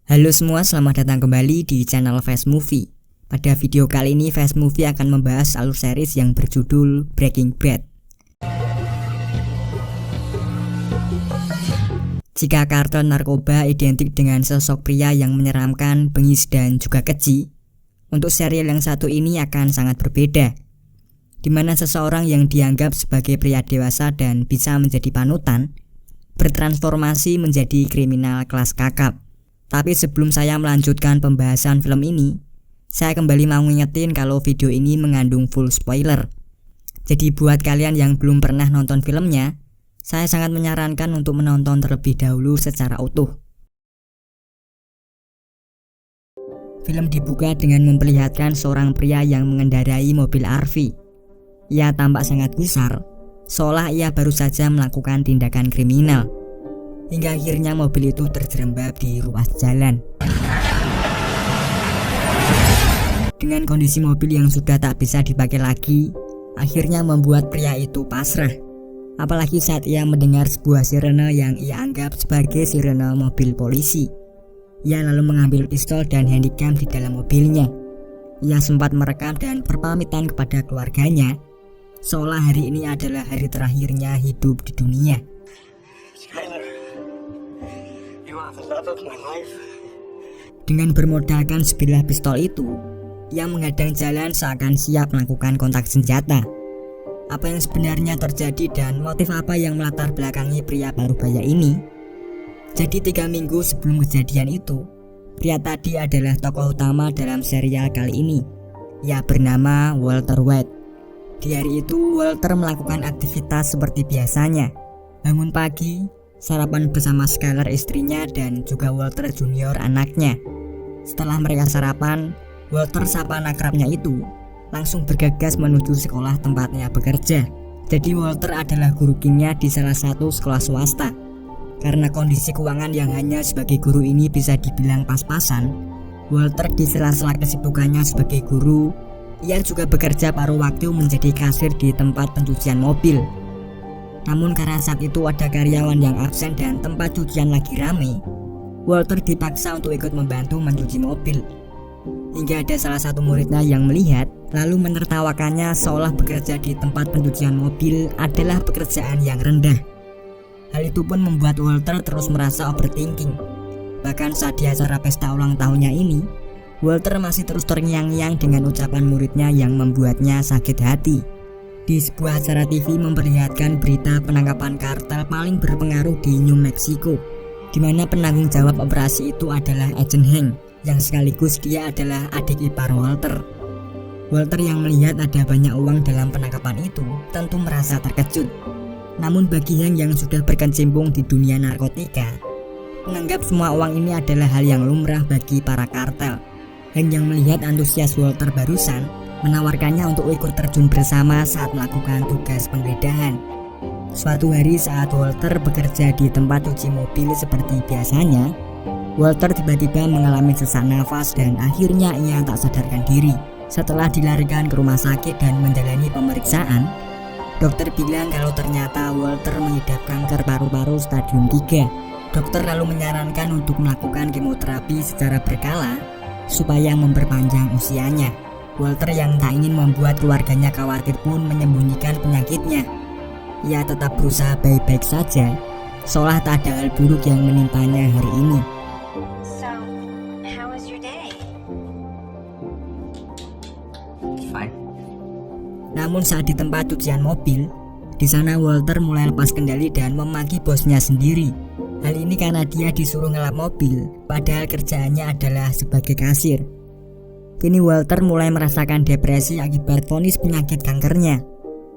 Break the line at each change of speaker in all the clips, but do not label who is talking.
Halo semua, selamat datang kembali di channel Fast Movie. Pada video kali ini Fast Movie akan membahas alur series yang berjudul Breaking Bad. Jika kartel narkoba identik dengan sosok pria yang menyeramkan, bengis dan juga keji, untuk serial yang satu ini akan sangat berbeda, di mana seseorang yang dianggap sebagai pria dewasa dan bisa menjadi panutan, bertransformasi menjadi kriminal kelas kakap. Tapi sebelum saya melanjutkan pembahasan film ini, saya kembali mau ngingetin kalau video ini mengandung full spoiler. Jadi buat kalian yang belum pernah nonton filmnya, saya sangat menyarankan untuk menonton terlebih dahulu secara utuh. Film dibuka dengan memperlihatkan seorang pria yang mengendarai mobil RV. Ia tampak sangat gusar, seolah ia baru saja melakukan tindakan kriminal. Hingga akhirnya mobil itu terjerembab di ruas jalan. Dengan kondisi mobil yang sudah tak bisa dipakai lagi, akhirnya membuat pria itu pasrah. Apalagi saat ia mendengar sebuah sirene yang ia anggap sebagai sirene mobil polisi. Ia lalu mengambil pistol dan handycam di dalam mobilnya. Ia sempat merekam dan berpamitan kepada keluarganya, seolah hari ini adalah hari terakhirnya hidup di dunia. Dengan bermodalkan sebilah pistol itu, ia menghadang jalan seakan siap melakukan kontak senjata. Apa yang sebenarnya terjadi dan motif apa yang melatar belakangi pria parubaya ini? Jadi 3 minggu sebelum kejadian itu, pria tadi adalah tokoh utama dalam serial kali ini. Ia bernama Walter White. Di hari itu Walter melakukan aktivitas seperti biasanya. Bangun pagi, sarapan bersama Skyler istrinya dan juga Walter Junior anaknya. Setelah mereka sarapan, Walter sapa akrabnya itu langsung bergegas menuju sekolah tempatnya bekerja. Jadi Walter adalah guru kimia di salah satu sekolah swasta. Karena kondisi keuangan yang hanya sebagai guru ini bisa dibilang pas-pasan, Walter di sela-sela kesibukannya sebagai guru, ia juga bekerja paruh waktu menjadi kasir di tempat pencucian mobil. Namun karena saat itu ada karyawan yang absen dan tempat cucian lagi ramai, Walter dipaksa untuk ikut membantu mencuci mobil. Hingga ada salah satu muridnya yang melihat, lalu menertawakannya seolah bekerja di tempat pencucian mobil adalah pekerjaan yang rendah. Hal itu pun membuat Walter terus merasa overthinking. Bahkan saat di acara pesta ulang tahunnya ini, Walter masih terus terngiang-ngiang dengan ucapan muridnya yang membuatnya sakit hati. Di sebuah acara TV memperlihatkan berita penangkapan kartel paling berpengaruh di New Mexico, di mana penanggung jawab operasi itu adalah Agent Hank, yang sekaligus dia adalah adik ipar Walter. Walter yang melihat ada banyak uang dalam penangkapan itu tentu merasa terkejut. Namun bagi Hank yang sudah berkecimpung di dunia narkotika, menganggap semua uang ini adalah hal yang lumrah bagi para kartel. Hank yang melihat antusias Walter barusan menawarkannya untuk ikut terjun bersama saat melakukan tugas penggeledahan. Suatu hari saat Walter bekerja di tempat cuci mobil seperti biasanya, Walter tiba-tiba mengalami sesak nafas dan akhirnya ia tak sadarkan diri. Setelah dilarikan ke rumah sakit dan menjalani pemeriksaan, dokter bilang kalau ternyata Walter mengidap kanker paru-paru stadium 3. Dokter lalu menyarankan untuk melakukan kemoterapi secara berkala supaya memperpanjang usianya. Walter yang tak ingin membuat keluarganya khawatir pun menyembunyikan penyakitnya. Ia tetap berusaha baik-baik saja, seolah tak ada hal buruk yang menimpanya hari ini.
So, how was your day?
Fine.
Namun saat di tempat cucian mobil, di sana Walter mulai lepas kendali dan memaki bosnya sendiri. Hal ini karena dia disuruh ngelap mobil, padahal kerjaannya adalah sebagai kasir. Kini Walter mulai merasakan depresi akibat vonis penyakit kankernya.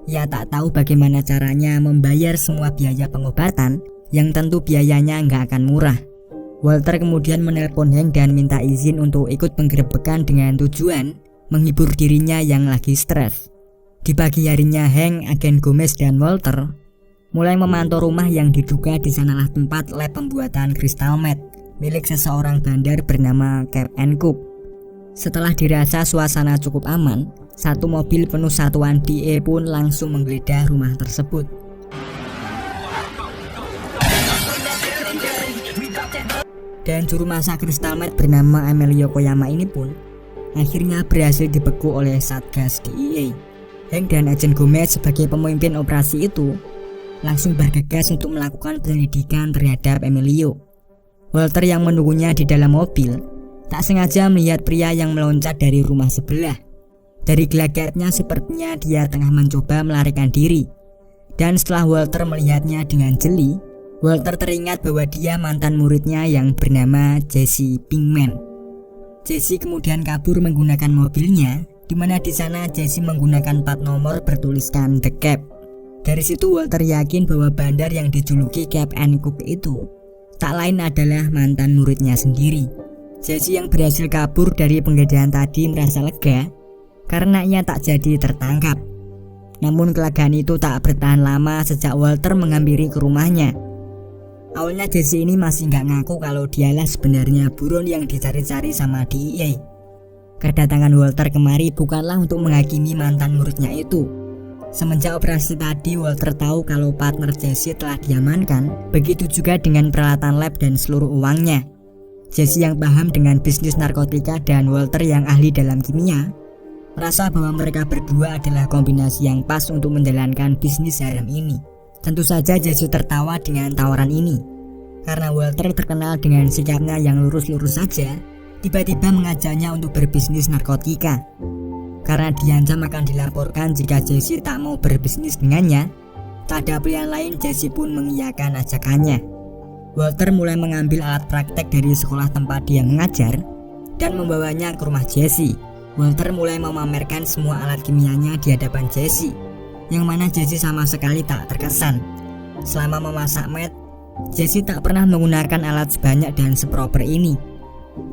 Ia tak tahu bagaimana caranya membayar semua biaya pengobatan yang tentu biayanya nggak akan murah. Walter kemudian menelpon Hank dan minta izin untuk ikut penggerebekan dengan tujuan menghibur dirinya yang lagi stres. Di pagi harinya Hank, agen Gomez dan Walter mulai memantau rumah yang diduga di sanalah tempat lab pembuatan crystal meth milik seseorang bandar bernama Cap and Cook. Setelah dirasa suasana cukup aman, satu mobil penuh satuan DE pun langsung menggeledah rumah tersebut. Dan juru masak crystal meth bernama Emilio Koyama ini pun akhirnya berhasil dibeku oleh Satgas DEA. Hank dan Agen Gomez sebagai pemimpin operasi itu langsung bergegas untuk melakukan penyelidikan terhadap Emilio. Walter yang menunggunya di dalam mobil tak sengaja melihat pria yang meloncat dari rumah sebelah. Dari gelagatnya sepertinya dia tengah mencoba melarikan diri. Dan setelah Walter melihatnya dengan jeli, Walter teringat bahwa dia mantan muridnya yang bernama Jesse Pinkman. Jesse kemudian kabur menggunakan mobilnya, di mana di sana Jesse menggunakan plat nomor bertuliskan The Cap. Dari situ Walter yakin bahwa bandar yang dijuluki Cap and Cook itu tak lain adalah mantan muridnya sendiri. Jesse yang berhasil kabur dari penggeledahan tadi merasa lega karena ia tak jadi tertangkap. Namun kelegaan itu tak bertahan lama sejak Walter menghampiri ke rumahnya. Awalnya Jesse ini masih nggak ngaku kalau dialah sebenarnya buron yang dicari-cari sama DEA. Kedatangan Walter kemari bukanlah untuk menghakimi mantan muridnya itu. Semenjak operasi tadi Walter tahu kalau partner Jesse telah diamankan, begitu juga dengan peralatan lab dan seluruh uangnya. Jesse yang paham dengan bisnis narkotika dan Walter yang ahli dalam kimia merasa bahwa mereka berdua adalah kombinasi yang pas untuk menjalankan bisnis haram ini. Tentu saja Jesse tertawa dengan tawaran ini, karena Walter terkenal dengan sikapnya yang lurus-lurus saja, tiba-tiba mengajaknya untuk berbisnis narkotika. Karena diancam akan dilaporkan jika Jesse tak mau berbisnis dengannya, tak ada pilihan lain Jesse pun mengiyakan ajakannya. Walter mulai mengambil alat praktek dari sekolah tempat dia mengajar dan membawanya ke rumah Jesse. Walter mulai memamerkan semua alat kimianya di hadapan Jesse, yang mana Jesse sama sekali tak terkesan. Selama memasak meth, Jesse tak pernah menggunakan alat sebanyak dan seproper ini.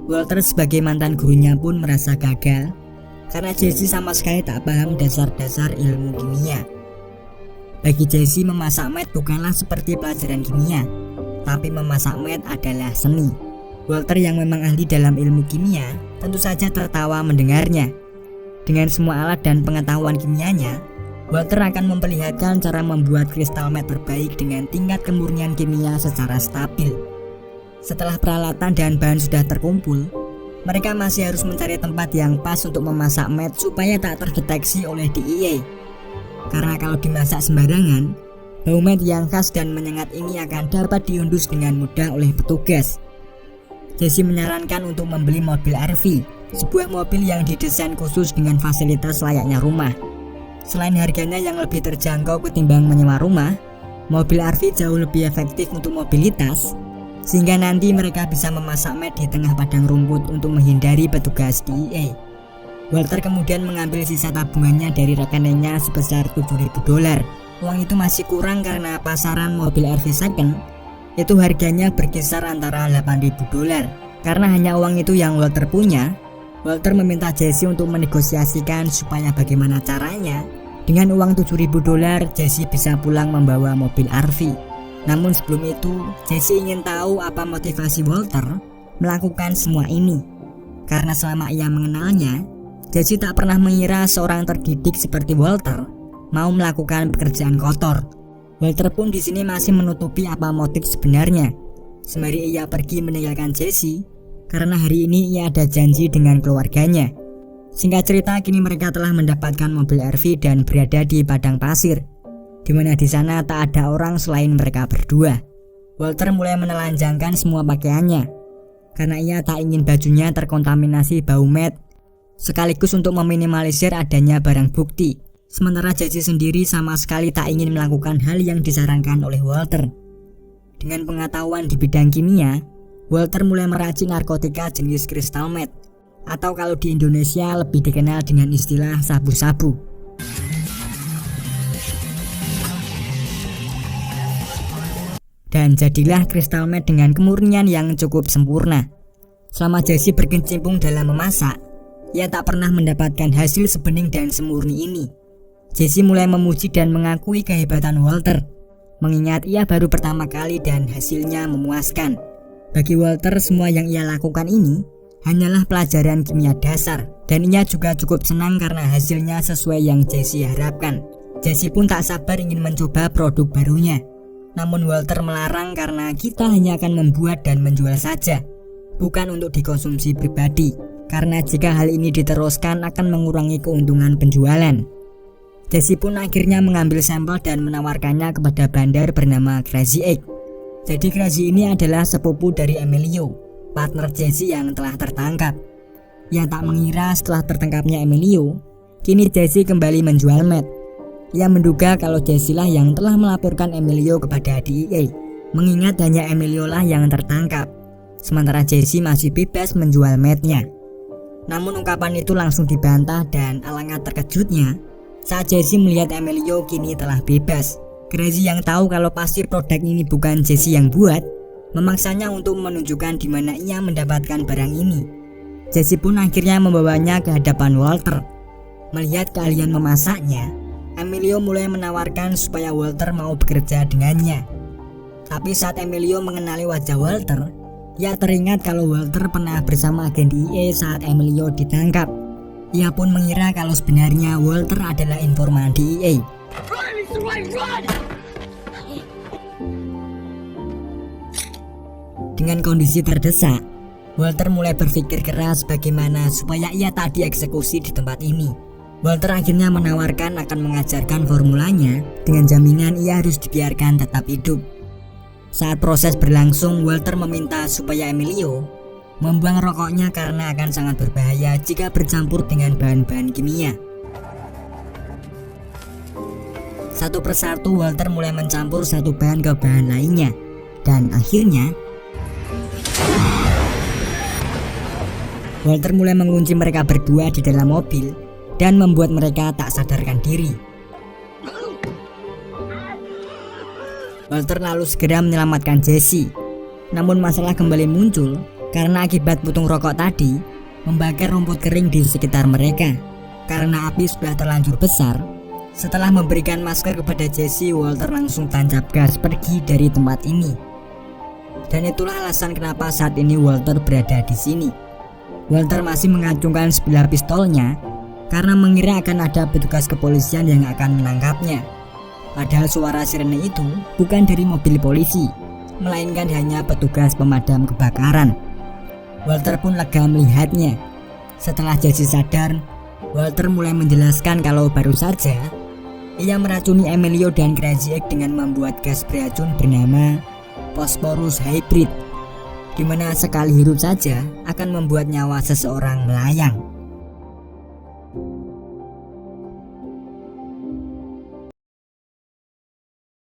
Walter sebagai mantan gurunya pun merasa gagal karena Jesse sama sekali tak paham dasar-dasar ilmu kimia. Bagi Jesse, memasak meth bukanlah seperti pelajaran kimia, tapi memasak meth adalah seni. Walter yang memang ahli dalam ilmu kimia tentu saja tertawa mendengarnya. Dengan semua alat dan pengetahuan kimianya, Walter akan memperlihatkan cara membuat kristal meth terbaik dengan tingkat kemurnian kimia secara stabil. Setelah peralatan dan bahan sudah terkumpul, mereka masih harus mencari tempat yang pas untuk memasak meth supaya tak terdeteksi oleh DEA. Karena kalau dimasak sembarangan, bau meth yang khas dan menyengat ini akan dapat diundus dengan mudah oleh petugas. Jesse menyarankan untuk membeli mobil RV, sebuah mobil yang didesain khusus dengan fasilitas layaknya rumah. Selain harganya yang lebih terjangkau ketimbang menyewa rumah, mobil RV jauh lebih efektif untuk mobilitas, sehingga nanti mereka bisa memasak meth di tengah padang rumput untuk menghindari petugas DEA. Walter kemudian mengambil sisa tabungannya dari rekeningnya sebesar $7.000. Uang itu masih kurang karena pasaran mobil RV second itu harganya berkisar antara $8.000. Karena hanya uang itu yang Walter punya, Walter meminta Jesse untuk menegosiasikan supaya bagaimana caranya dengan uang $7.000 Jesse bisa pulang membawa mobil RV. Namun sebelum itu, Jesse ingin tahu apa motivasi Walter melakukan semua ini. Karena selama ia mengenalnya, Jesse tak pernah mengira seorang terdidik seperti Walter mau melakukan pekerjaan kotor. Walter pun di sini masih menutupi apa motif sebenarnya. Sembari ia pergi meninggalkan Jesse, karena hari ini ia ada janji dengan keluarganya. Singkat cerita, kini mereka telah mendapatkan mobil RV dan berada di padang pasir, di mana di sana tak ada orang selain mereka berdua. Walter mulai menelanjangkan semua pakaiannya, karena ia tak ingin bajunya terkontaminasi bau meth, sekaligus untuk meminimalisir adanya barang bukti. Sementara Jesse sendiri sama sekali tak ingin melakukan hal yang disarankan oleh Walter. Dengan pengetahuan di bidang kimia, Walter mulai meracik narkotika jenis crystal meth, atau kalau di Indonesia lebih dikenal dengan istilah sabu-sabu. Dan jadilah crystal meth dengan kemurnian yang cukup sempurna. Selama Jesse berkecimpung dalam memasak, ia tak pernah mendapatkan hasil sebening dan semurni ini. Jesse mulai memuji dan mengakui kehebatan Walter, mengingat ia baru pertama kali dan hasilnya memuaskan. Bagi Walter, semua yang ia lakukan ini hanyalah pelajaran kimia dasar, dan ia juga cukup senang karena hasilnya sesuai yang Jesse harapkan. Jesse pun tak sabar ingin mencoba produk barunya. Namun Walter melarang karena kita hanya akan membuat dan menjual saja. bukan untuk dikonsumsi pribadi, karena jika hal ini diteruskan akan mengurangi keuntungan penjualan. Jesse pun akhirnya mengambil sampel dan menawarkannya kepada bandar bernama Crazy Eight. Jadi Crazy ini adalah sepupu dari Emilio, partner Jesse yang telah tertangkap. Ia tak mengira setelah tertangkapnya Emilio, kini Jesse kembali menjual meth. Ia menduga kalau Jesse lah yang telah melaporkan Emilio kepada DEA, mengingat hanya Emilio lah yang tertangkap, sementara Jesse masih bebas menjual meth-nya. Namun ungkapan itu langsung dibantah dan alangkah terkejutnya saat Jesse melihat Emilio kini telah bebas. Crazy yang tahu kalau pasti produk ini bukan Jesse yang buat, memaksanya untuk menunjukkan di mana ia mendapatkan barang ini. Jesse pun akhirnya membawanya ke hadapan Walter. Melihat keahlian memasaknya, Emilio mulai menawarkan supaya Walter mau bekerja dengannya. Tapi saat Emilio mengenali wajah Walter, ia teringat kalau Walter pernah bersama agen DEA saat Emilio ditangkap. Ia pun mengira kalau sebenarnya Walter adalah informan DEA. Dengan kondisi terdesak, Walter mulai berpikir keras bagaimana supaya ia tak dieksekusi di tempat ini. Walter akhirnya menawarkan akan mengajarkan formulanya dengan jaminan ia harus dibiarkan tetap hidup. Saat proses berlangsung, Walter meminta supaya Emilio membuang rokoknya karena akan sangat berbahaya jika bercampur dengan bahan-bahan kimia. Satu persatu Walter mulai mencampur satu bahan ke bahan lainnya, dan akhirnya Walter mulai mengunci mereka berdua di dalam mobil dan membuat mereka tak sadarkan diri. Walter lalu segera menyelamatkan Jesse. Namun masalah kembali muncul karena akibat putung rokok tadi membakar rumput kering di sekitar mereka. Karena api sudah terlanjur besar, setelah memberikan masker kepada Jesse, Walter langsung tancap gas pergi dari tempat ini. Dan itulah alasan kenapa saat ini Walter berada di sini. Walter masih mengacungkan sebilah pistolnya karena mengira akan ada petugas kepolisian yang akan menangkapnya. Padahal suara sirene itu bukan dari mobil polisi, melainkan hanya petugas pemadam kebakaran. Walter pun lega melihatnya. Setelah Jesse sadar, Walter mulai menjelaskan kalau baru saja ia meracuni Emilio dan Crazy Eight dengan membuat gas beracun bernama Phosphorus Hybrid, di mana sekali hirup saja akan membuat nyawa seseorang melayang.